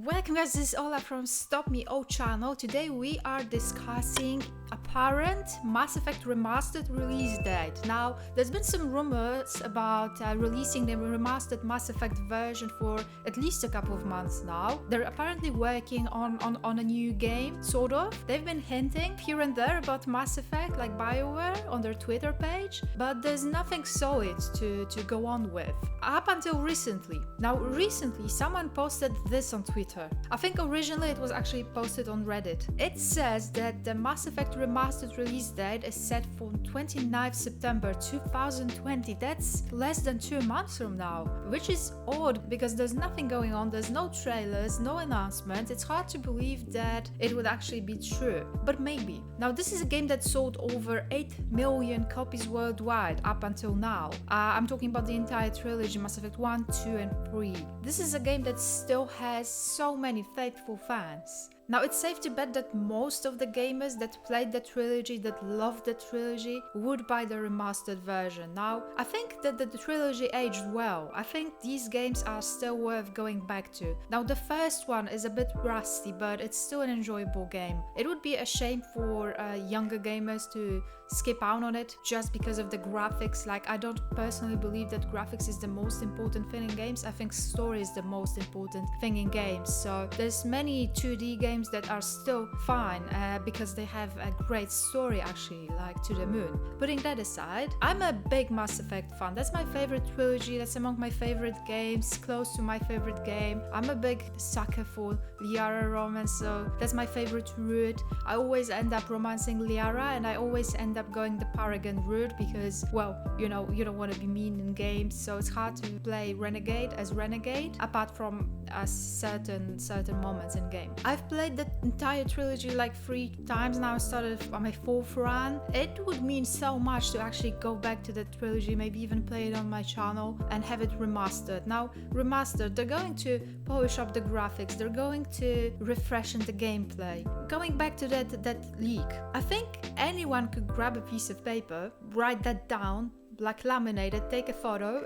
Welcome guys, this is Ola from Stop Me O channel. Today we are discussing apparent Mass Effect Remastered release date. Now, there's been some rumors about releasing the remastered Mass Effect version for at least a couple of months now. They're apparently working on a new game, sort of. They've been hinting here and there about Mass Effect, like BioWare, on their Twitter page, but there's nothing solid to go on with. Up until recently. Now, recently, someone posted this on Twitter. I think originally it was actually posted on Reddit. It says that the Mass Effect Remastered release date is set for 29th September 2020. That's less than 2 months from now, which is odd because there's nothing going on, there's no trailers, no announcements. It's hard to believe that it would actually be true, but maybe. Now, this is a game that sold over 8 million copies worldwide up until now. I'm talking about the entire trilogy, Mass Effect 1, 2 and 3. This is a game that still has so many faithful fans. Now, it's safe to bet that most of the gamers that played the trilogy, that loved the trilogy, would buy the remastered version. Now, I think that the trilogy aged well. I think these games are still worth going back to. Now, the first one is a bit rusty, but it's still an enjoyable game. It would be a shame for younger gamers to skip out on it just because of the graphics. Like, I don't personally believe that graphics is the most important thing in games. I think story is the most important thing in games. So there's many 2D games that are still fine because they have a great story, actually, like To the Moon. Putting that aside, I'm a big Mass Effect fan. That's my favorite trilogy. That's among my favorite games, close to my favorite game. I'm a big sucker for Liara romance, so that's my favorite route. I always end up romancing Liara, and I always end up going the Paragon route because, well, you know, you don't want to be mean in games, so it's hard to play Renegade as Renegade, apart from certain moments in game. I've played the entire trilogy like 3 times now. I started on my 4th run. It would mean so much to actually go back to the trilogy, maybe even play it on my channel and have it remastered. Now, remastered, they're going to polish up the graphics, they're going to refreshen the gameplay. Going back to that leak, I think anyone could grab a piece of paper, write that down, like laminate it, take a photo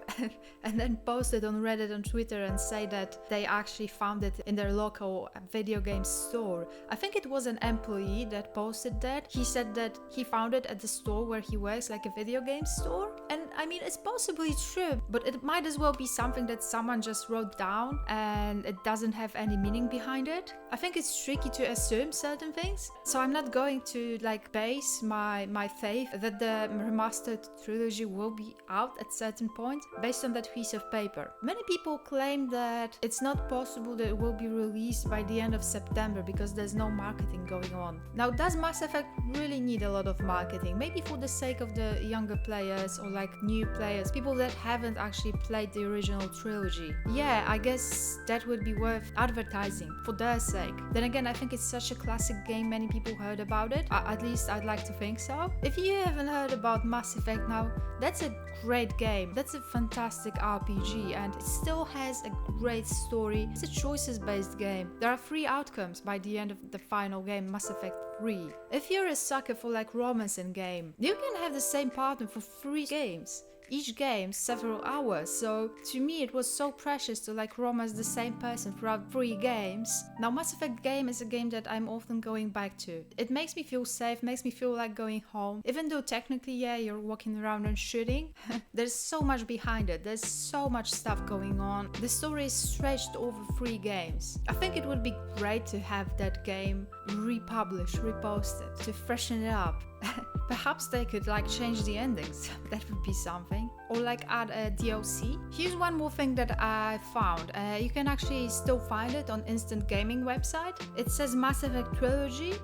and then post it on Reddit and Twitter and say that they actually found it in their local video game store. I think it was an employee that posted that. He said that he found it at the store where he works, like a video game store. And I mean, it's possibly true, but it might as well be something that someone just wrote down and it doesn't have any meaning behind it. I think it's tricky to assume certain things, so I'm not going to like base my faith that the remastered trilogy will be out at certain point based on that piece of paper. Many people claim that it's not possible that it will be released by the end of September because there's no marketing going on. Now, does Mass Effect really need a lot of marketing? Maybe for the sake of the younger players or like new players, people that haven't actually played the original trilogy. Yeah, I guess that would be worth advertising for their sake. Then again, I think it's such a classic game, many people heard about it. At least I'd like to think so. If you haven't heard about Mass Effect now, that's a great game. That's a fantastic RPG and it still has a great story. It's a choices-based game. There are 3 outcomes by the end of the final game, Mass Effect 3. If you're a sucker for like romance in game, you can have the same partner for 3 games. Each game several hours, so to me it was so precious to like romance the same person throughout 3 games. Now, Mass Effect game is a game that I'm often going back to. It makes me feel safe, makes me feel like going home, even though technically, yeah, you're walking around and shooting. There's so much behind it, there's so much stuff going on. The story is stretched over 3 games. I think it would be great to have that game republished, reposted, to freshen it up. Perhaps they could like change the endings. That would be something. Or like add a DLC. Here's one more thing that I found. You can actually still find it on Instant Gaming website. It says Mass Effect Trilogy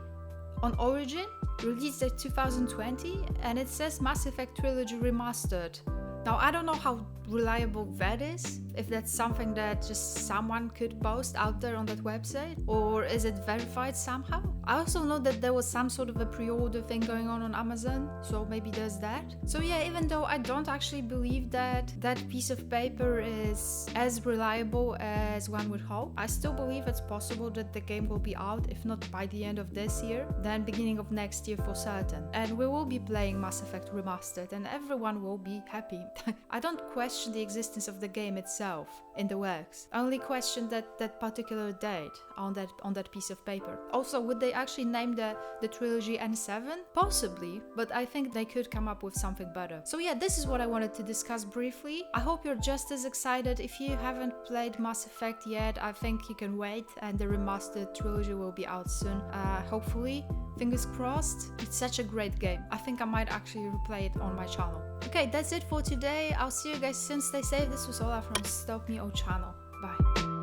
on Origin, released at 2020, and it says Mass Effect Trilogy Remastered. Now, I don't know how reliable that is, if that's something that just someone could post out there on that website, or is it verified somehow? I also know that there was some sort of a pre-order thing going on Amazon, so maybe there's that. So yeah, even though I don't actually believe that that piece of paper is as reliable as one would hope, I still believe it's possible that the game will be out, if not by the end of this year, then beginning of next year for certain. And we will be playing Mass Effect Remastered and everyone will be happy. I don't question question the existence of the game itself in the works. I only question that particular date on that piece of paper. Also, would they actually name the trilogy N7? Possibly, but I think they could come up with something better. So yeah, this is what I wanted to discuss briefly. I hope you're just as excited. If you haven't played Mass Effect yet, I think you can wait, and the remastered trilogy will be out soon. Hopefully, fingers crossed. It's such a great game. I think I might actually replay it on my channel. Okay, that's it for today. I'll see you guys soon. Stay safe. This was Ola from Stop Me O channel. Bye.